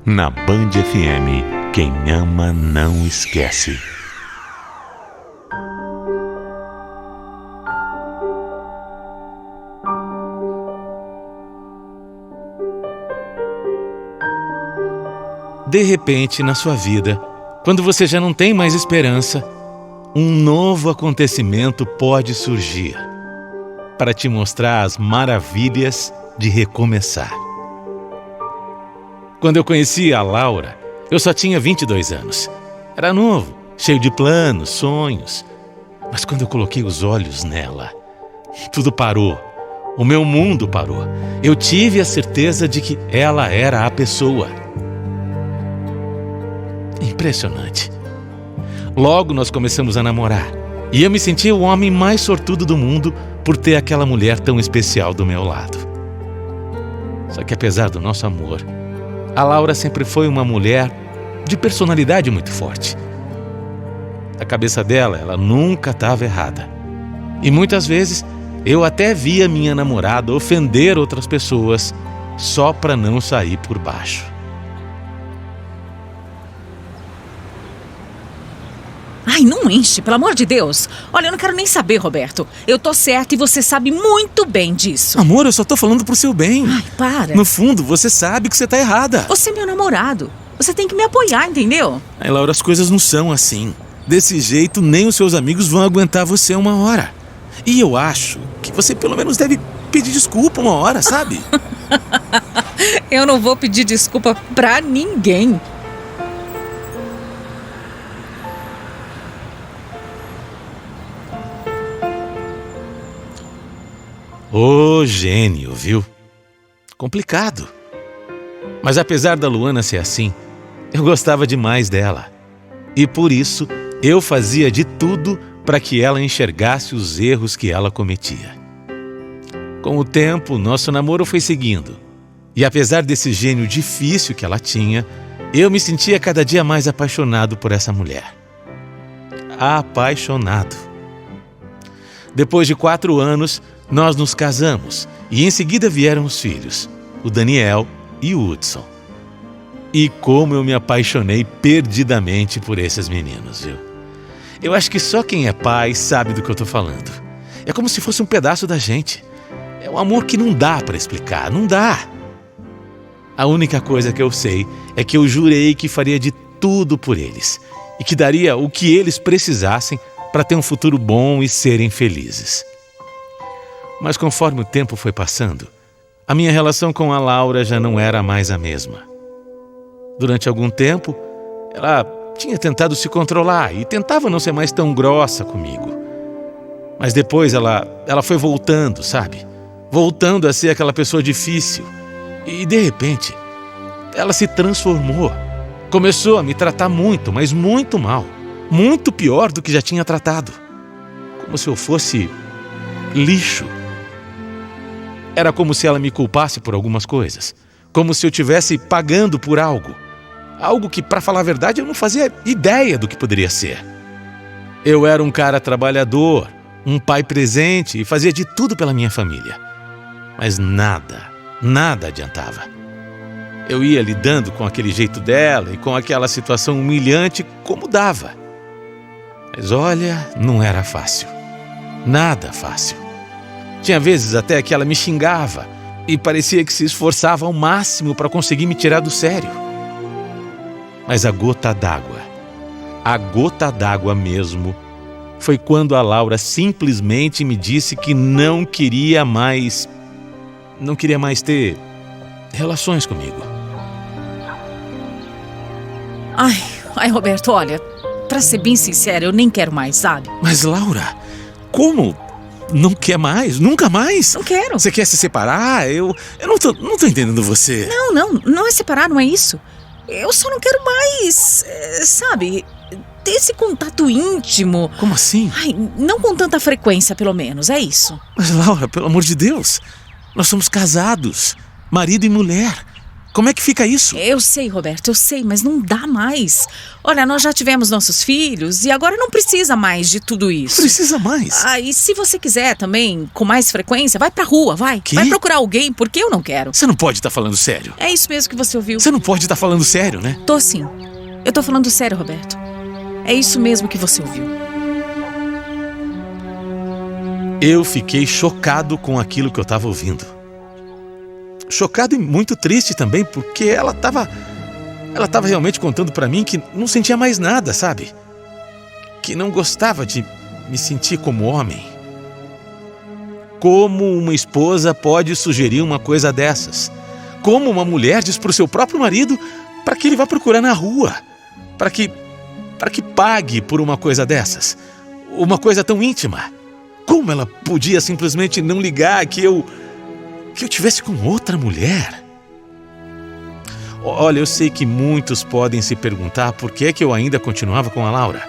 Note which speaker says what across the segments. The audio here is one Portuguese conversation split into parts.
Speaker 1: Na Band FM, quem ama não esquece.
Speaker 2: De repente, na sua vida, quando você já não tem mais esperança, um novo acontecimento pode surgir para te mostrar as maravilhas de recomeçar. Quando eu conheci a Laura, eu só tinha 22 anos. Era novo, cheio de planos, sonhos. Mas quando eu coloquei os olhos nela, tudo parou. O meu mundo parou. Eu tive a certeza de que ela era a pessoa. Impressionante. Logo nós começamos a namorar. E eu me senti o homem mais sortudo do mundo por ter aquela mulher tão especial do meu lado. Só que apesar do nosso amor, a Laura sempre foi uma mulher de personalidade muito forte. A cabeça dela, ela nunca estava errada. E muitas vezes eu até via minha namorada ofender outras pessoas só para não sair por baixo.
Speaker 3: Ai, não enche, pelo amor de Deus. Olha, eu não quero nem saber, Roberto. Eu tô certa e você sabe muito bem disso.
Speaker 2: Amor, eu só tô falando pro seu bem.
Speaker 3: Ai, para.
Speaker 2: No fundo, você sabe que você tá errada.
Speaker 3: Você é meu namorado. Você tem que me apoiar, entendeu?
Speaker 2: Ai, Laura, as coisas não são assim. Desse jeito, nem os seus amigos vão aguentar você uma hora. E eu acho que você pelo menos deve pedir desculpa uma hora, sabe?
Speaker 3: Eu não vou pedir desculpa pra ninguém.
Speaker 2: Ô, gênio, viu? Complicado. Mas apesar da Luana ser assim, eu gostava demais dela. E por isso, eu fazia de tudo para que ela enxergasse os erros que ela cometia. Com o tempo, nosso namoro foi seguindo. E apesar desse gênio difícil que ela tinha, eu me sentia cada dia mais apaixonado por essa mulher. Apaixonado. Depois de 4 anos, nós nos casamos e em seguida vieram os filhos, o Daniel e o Hudson. E como eu me apaixonei perdidamente por esses meninos, viu? Eu acho que só quem é pai sabe do que eu tô falando. É como se fosse um pedaço da gente. É um amor que não dá para explicar, não dá. A única coisa que eu sei é que eu jurei que faria de tudo por eles e que daria o que eles precisassem para ter um futuro bom e serem felizes. Mas conforme o tempo foi passando, a minha relação com a Laura já não era mais a mesma. Durante algum tempo, ela tinha tentado se controlar e tentava não ser mais tão grossa comigo. Mas depois ela foi voltando, sabe? Voltando a ser aquela pessoa difícil. E de repente, ela se transformou. Começou a me tratar muito, mas muito mal. Muito pior do que já tinha tratado. Como se eu fosse lixo. Era como se ela me culpasse por algumas coisas. Como se eu estivesse pagando por algo. Algo que, para falar a verdade, eu não fazia ideia do que poderia ser. Eu era um cara trabalhador, um pai presente e fazia de tudo pela minha família. Mas nada adiantava. Eu ia lidando com aquele jeito dela e com aquela situação humilhante como dava. Mas olha, não era fácil. Nada fácil. Tinha vezes até que ela me xingava e parecia que se esforçava ao máximo para conseguir me tirar do sério. Mas a gota d'água mesmo, foi quando a Laura simplesmente me disse que não queria mais ter relações comigo.
Speaker 3: Ai, Roberto, olha, pra ser bem sincera, eu nem quero mais, sabe?
Speaker 2: Mas Laura, como? Não quer mais? Nunca mais?
Speaker 3: Não quero.
Speaker 2: Você quer se separar? Eu não tô entendendo você.
Speaker 3: Não é separar, não é isso. Eu só não quero mais, sabe, ter esse contato íntimo.
Speaker 2: Como assim?
Speaker 3: Ai, não com tanta frequência, pelo menos, é isso.
Speaker 2: Mas Laura, pelo amor de Deus, nós somos casados, marido e mulher. Como é que fica isso?
Speaker 3: Eu sei, Roberto, eu sei, mas não dá mais. Olha, nós já tivemos nossos filhos e agora não precisa mais de tudo isso.
Speaker 2: Precisa mais.
Speaker 3: E se você quiser também, com mais frequência, vai pra rua, vai.
Speaker 2: Que?
Speaker 3: Vai procurar alguém, porque eu não quero.
Speaker 2: Você não pode estar falando sério.
Speaker 3: É isso mesmo que você ouviu.
Speaker 2: Você não pode estar falando sério, né?
Speaker 3: Tô sim. Eu tô falando sério, Roberto. É isso mesmo que você ouviu.
Speaker 2: Eu fiquei chocado com aquilo que eu estava ouvindo. Chocado e muito triste também, porque ela estava realmente contando para mim que não sentia mais nada, sabe? Que não gostava de me sentir como homem. Como uma esposa pode sugerir uma coisa dessas? Como uma mulher diz para o seu próprio marido para que ele vá procurar na rua? Para que pague por uma coisa dessas? Uma coisa tão íntima? Como ela podia simplesmente não ligar que eu tivesse com outra mulher? Olha, eu sei que muitos podem se perguntar por que é que eu ainda continuava com a Laura.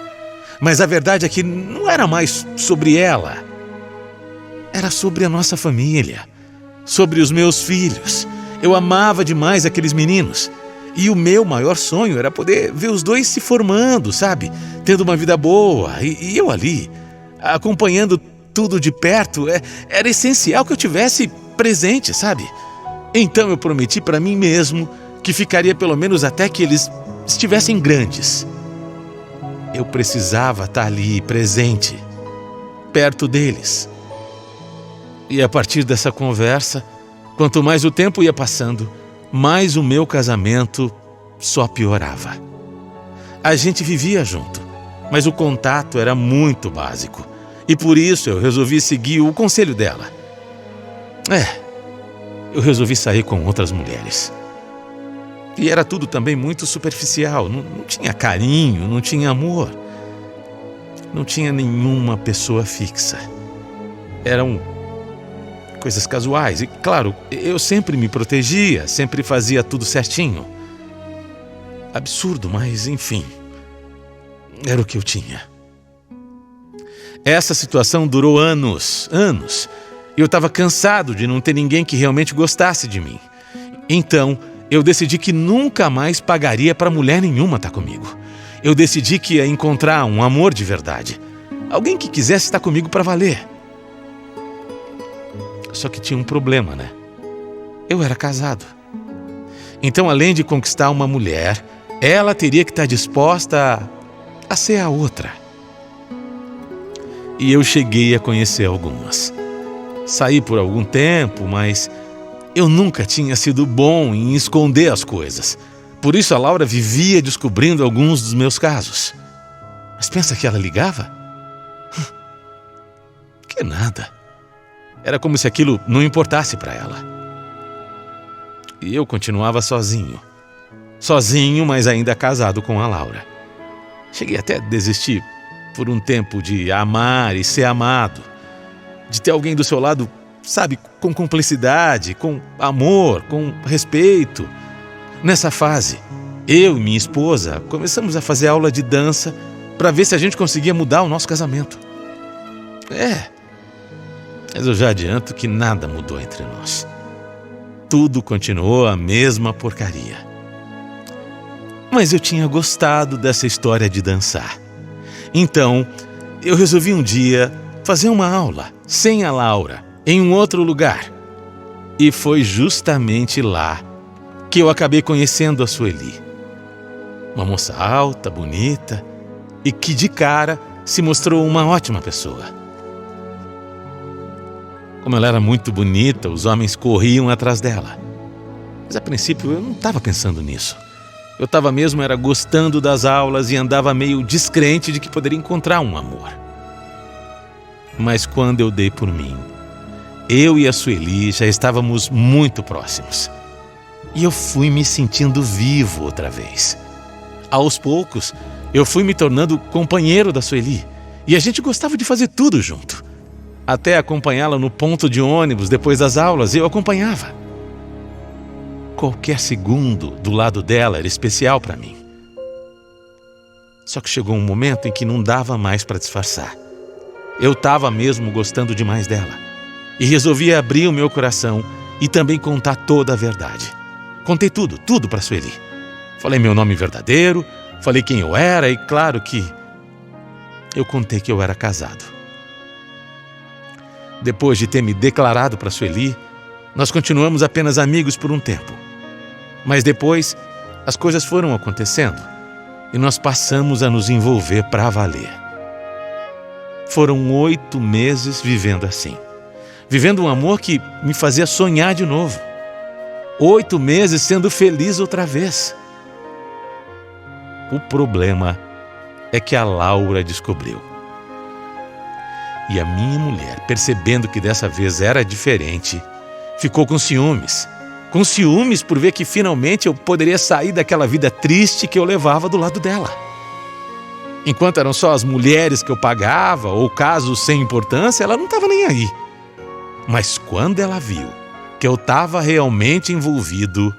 Speaker 2: Mas a verdade é que não era mais sobre ela. Era sobre a nossa família, sobre os meus filhos. Eu amava demais aqueles meninos. E o meu maior sonho era poder ver os dois se formando, sabe? Tendo uma vida boa. E eu ali, acompanhando tudo de perto. Era essencial que eu tivesse presente, sabe? Então eu prometi para mim mesmo que ficaria pelo menos até que eles estivessem grandes. Eu precisava estar ali, presente, perto deles. E a partir dessa conversa, quanto mais o tempo ia passando, mais o meu casamento só piorava. A gente vivia junto, mas o contato era muito básico. E por isso eu resolvi seguir o conselho dela. Eu resolvi sair com outras mulheres. E era tudo também muito superficial. Não tinha carinho, não tinha amor. Não tinha nenhuma pessoa fixa. Eram coisas casuais. E, claro, eu sempre me protegia, sempre fazia tudo certinho. Absurdo, mas enfim. Era o que eu tinha. Essa situação durou anos. Eu estava cansado de não ter ninguém que realmente gostasse de mim. Então, eu decidi que nunca mais pagaria para mulher nenhuma estar comigo. Eu decidi que ia encontrar um amor de verdade. Alguém que quisesse estar comigo para valer. Só que tinha um problema, né? Eu era casado. Então, além de conquistar uma mulher, ela teria que estar disposta a ser a outra. E eu cheguei a conhecer algumas. Saí por algum tempo, mas eu nunca tinha sido bom em esconder as coisas. Por isso a Laura vivia descobrindo alguns dos meus casos. Mas pensa que ela ligava? Que nada. Era como se aquilo não importasse para ela. E eu continuava sozinho. Sozinho, mas ainda casado com a Laura. Cheguei até a desistir por um tempo de amar e ser amado. De ter alguém do seu lado, sabe, com cumplicidade, com amor, com respeito. Nessa fase, eu e minha esposa começamos a fazer aula de dança para ver se a gente conseguia mudar o nosso casamento. Mas eu já adianto que nada mudou entre nós. Tudo continuou a mesma porcaria. Mas eu tinha gostado dessa história de dançar. Então, eu resolvi um dia fazer uma aula, sem a Laura, em um outro lugar. E foi justamente lá que eu acabei conhecendo a Sueli. Uma moça alta, bonita e que de cara se mostrou uma ótima pessoa. Como ela era muito bonita, os homens corriam atrás dela. Mas a princípio eu não estava pensando nisso. Eu estava mesmo gostando das aulas e andava meio descrente de que poderia encontrar um amor. Mas quando eu dei por mim, eu e a Sueli já estávamos muito próximos. E eu fui me sentindo vivo outra vez. Aos poucos, eu fui me tornando companheiro da Sueli. E a gente gostava de fazer tudo junto. Até acompanhá-la no ponto de ônibus depois das aulas, eu acompanhava. Qualquer segundo do lado dela era especial para mim. Só que chegou um momento em que não dava mais para disfarçar. Eu estava mesmo gostando demais dela. E resolvi abrir o meu coração e também contar toda a verdade. Contei tudo para Sueli. Falei meu nome verdadeiro, falei quem eu era e, claro, que eu contei que eu era casado. Depois de ter me declarado para Sueli, nós continuamos apenas amigos por um tempo. Mas depois, as coisas foram acontecendo e nós passamos a nos envolver para valer. Foram 8 meses vivendo assim. Vivendo um amor que me fazia sonhar de novo. 8 meses sendo feliz outra vez. O problema é que a Laura descobriu. E a minha mulher, percebendo que dessa vez era diferente, ficou com ciúmes. Com ciúmes por ver que finalmente eu poderia sair daquela vida triste que eu levava do lado dela. Enquanto eram só as mulheres que eu pagava ou casos sem importância, ela não estava nem aí. Mas quando ela viu que eu estava realmente envolvido,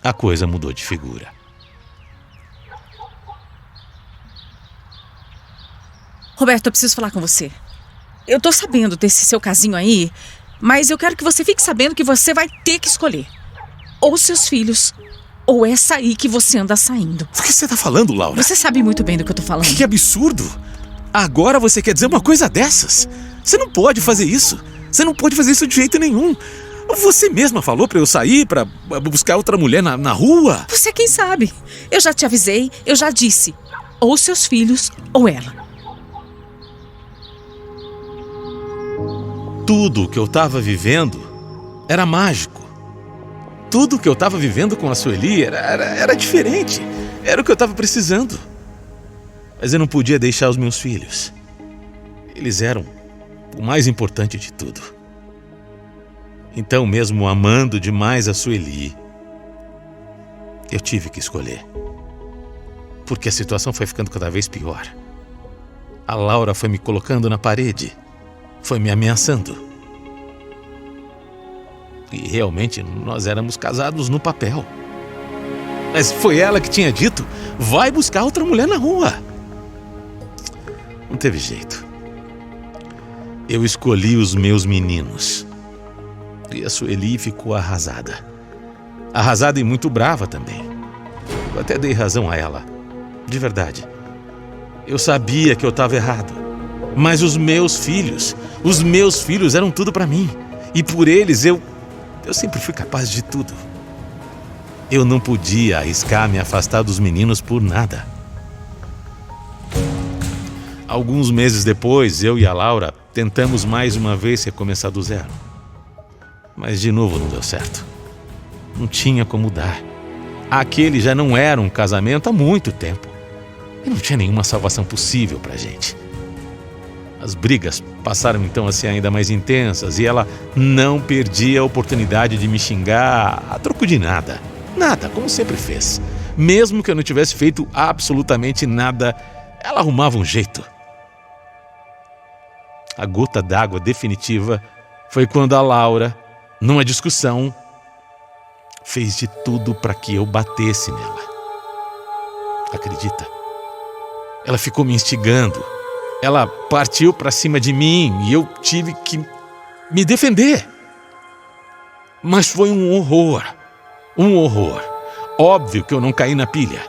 Speaker 2: a coisa mudou de figura.
Speaker 3: Roberto, eu preciso falar com você. Eu tô sabendo desse seu casinho aí, mas eu quero que você fique sabendo que você vai ter que escolher. Ou seus filhos, ou essa aí que você anda saindo.
Speaker 2: O que você tá falando, Laura?
Speaker 3: Você sabe muito bem do que eu tô falando.
Speaker 2: Que absurdo! Agora você quer dizer uma coisa dessas? Você não pode fazer isso. Você não pode fazer isso de jeito nenhum. Você mesma falou pra eu sair, pra buscar outra mulher na rua.
Speaker 3: Você quem sabe. Eu já te avisei, eu já disse. Ou seus filhos, ou ela.
Speaker 2: Tudo que eu estava vivendo era mágico. Tudo que eu estava vivendo com a Sueli era diferente. Era o que eu estava precisando. Mas eu não podia deixar os meus filhos. Eles eram o mais importante de tudo. Então, mesmo amando demais a Sueli, eu tive que escolher. Porque a situação foi ficando cada vez pior. A Laura foi me colocando na parede. Foi me ameaçando. E realmente nós éramos casados no papel. Mas foi ela que tinha dito: vai buscar outra mulher na rua. Não teve jeito. Eu escolhi os meus meninos. E a Sueli ficou arrasada. Arrasada e muito brava também. Eu até dei razão a ela. De verdade. Eu sabia que eu estava errado. Mas os meus filhos eram tudo para mim. E por eles eu sempre fui capaz de tudo. Eu não podia arriscar me afastar dos meninos por nada. Alguns meses depois, eu e a Laura tentamos mais uma vez recomeçar do zero. Mas de novo não deu certo. Não tinha como dar. Aquele já não era um casamento há muito tempo. E não tinha nenhuma salvação possível pra gente. As brigas passaram então a ser ainda mais intensas e ela não perdia a oportunidade de me xingar a troco de nada. Nada, como sempre fez. Mesmo que eu não tivesse feito absolutamente nada, ela arrumava um jeito. A gota d'água definitiva foi quando a Laura, numa discussão, fez de tudo para que eu batesse nela. Acredita? Ela ficou me instigando. Ela partiu para cima de mim e eu tive que me defender. Mas foi um horror. Um horror. Óbvio que eu não caí na pilha.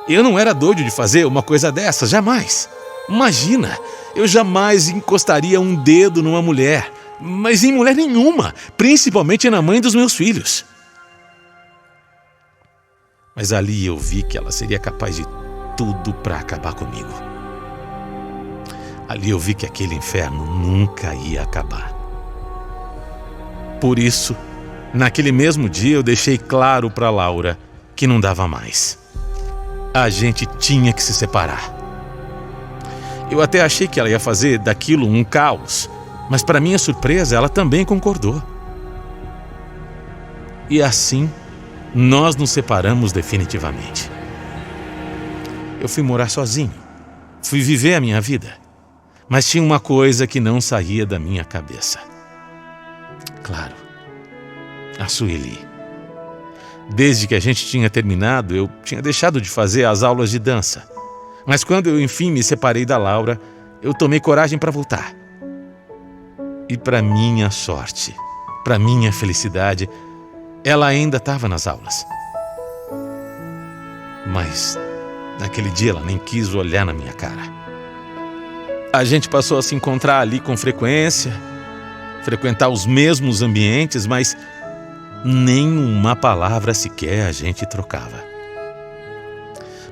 Speaker 2: Eu não era doido de fazer uma coisa dessa, jamais. Imagina, eu jamais encostaria um dedo numa mulher. Mas em mulher nenhuma, principalmente na mãe dos meus filhos. Mas ali eu vi que ela seria capaz de tudo para acabar comigo. Ali eu vi que aquele inferno nunca ia acabar. Por isso, naquele mesmo dia eu deixei claro para Laura que não dava mais. A gente tinha que se separar. Eu até achei que ela ia fazer daquilo um caos, mas para minha surpresa ela também concordou. E assim, nós nos separamos definitivamente. Eu fui morar sozinho, fui viver a minha vida. Mas tinha uma coisa que não saía da minha cabeça. Claro, a Sueli. Desde que a gente tinha terminado, eu tinha deixado de fazer as aulas de dança. Mas quando eu enfim me separei da Laura, eu tomei coragem para voltar. E para minha sorte, para minha felicidade, ela ainda estava nas aulas. Mas naquele dia ela nem quis olhar na minha cara. A gente passou a se encontrar ali com frequência, frequentar os mesmos ambientes, mas nenhuma palavra sequer a gente trocava.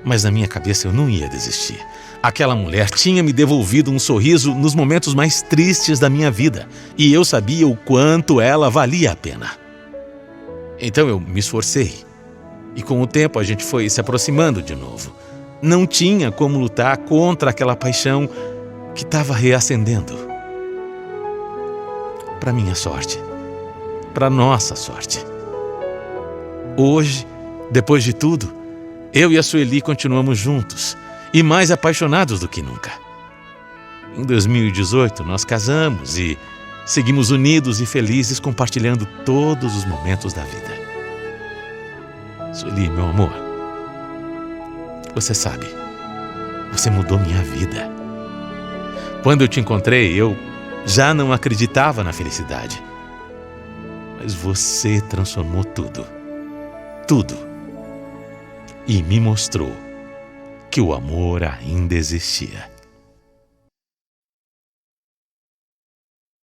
Speaker 2: Mas na minha cabeça eu não ia desistir. Aquela mulher tinha me devolvido um sorriso nos momentos mais tristes da minha vida, e eu sabia o quanto ela valia a pena. Então eu me esforcei, e com o tempo a gente foi se aproximando de novo. Não tinha como lutar contra aquela paixão que estava reacendendo. Para minha sorte, para nossa sorte. Hoje, depois de tudo, eu e a Sueli continuamos juntos e mais apaixonados do que nunca. Em 2018, nós casamos e seguimos unidos e felizes, compartilhando todos os momentos da vida. Sueli, meu amor, você sabe, você mudou minha vida. Quando eu te encontrei, eu já não acreditava na felicidade. Mas você transformou tudo. Tudo. E me mostrou que o amor ainda existia.